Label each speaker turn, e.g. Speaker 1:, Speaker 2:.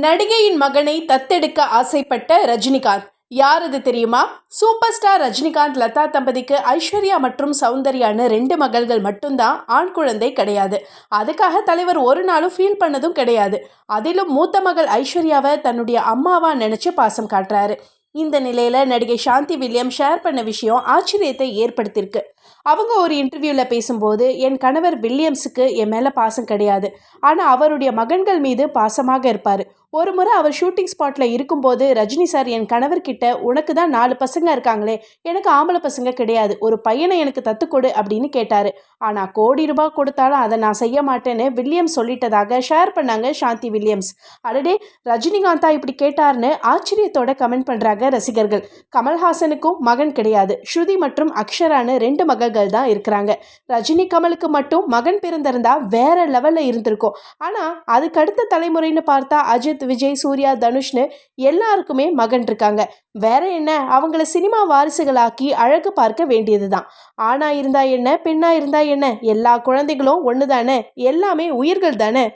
Speaker 1: நடிகையின் மகனை தத்தெடுக்க ஆசைப்பட்ட ரஜினிகாந்த் யார் அது தெரியுமா? சூப்பர் ஸ்டார் ரஜினிகாந்த் லதா தம்பதிக்கு ஐஸ்வர்யா மற்றும் சௌந்தர்யான்னு 2 மகள்கள் மட்டும்தான். ஆண் குழந்தை கிடையாது. அதுக்காக தலைவர் ஒரு நாளும் ஃபீல் பண்ணதும் கிடையாது. அதிலும் மூத்த மகள் ஐஸ்வர்யாவை தன்னுடைய அம்மாவா நினைச்சு பாசம் காட்டுறாரு. இந்த நிலையில நடிகை சாந்தி வில்லியம் ஷேர் பண்ண விஷயம் ஆச்சரியத்தை ஏற்படுத்தியிருக்கு. அவங்க ஒரு இன்டர்வியூவில் பேசும்போது, என் கணவர் வில்லியம்ஸுக்கு என் மேலே பாசம் கிடையாது, ஆனால் அவருடைய மகன்கள் மீது பாசமாக இருப்பார். ஒரு முறை அவர் ஷூட்டிங் ஸ்பாட்டில் இருக்கும்போது ரஜினி சார் என் கணவர்கிட்ட, உனக்கு தான் 4 பசங்க இருக்காங்களே, எனக்கு ஆம்பளை பசங்க கிடையாது, ஒரு பையனை எனக்கு தத்துக்கொடு அப்படின்னு கேட்டார். ஆனால் கோடி ரூபாய் கொடுத்தாலும் அதை நான் செய்ய மாட்டேன்னு வில்லியம்ஸ் சொல்லிட்டதாக ஷேர் பண்ணாங்க சாந்தி வில்லியம்ஸ். அடடே, ரஜினிகாந்தா இப்படி கேட்டார்னு ஆச்சரியத்தோட கமெண்ட் பண்ணுறாங்க ரசிகர்கள். கமல்ஹாசனுக்கும் மகன் கிடையாது. ஸ்ருதி மற்றும் அக்ஷரான்னு 2 மகள்கள் தான் இருக்கிறாங்க. ரஜினி கமலுக்கு மட்டும் மகன் பிறந்திருந்தா வேற லெவலில் இருந்திருக்கும். ஆனால் அதுக்கு அடுத்த தலைமுறைன்னு பார்த்தா அஜித், விஜய், சூர்யா, தனுஷ்னு எல்லாருக்குமே மகன் இருக்காங்க. வேற என்ன, அவங்கள சினிமா வாரிசுகளாக்கி அழகு பார்க்க வேண்டியது தான். ஆணா இருந்தா என்ன, பெண்ணா இருந்தா என்ன, எல்லா குழந்தைகளும் ஒன்று தானே, எல்லாமே உயிர்கள் தானே.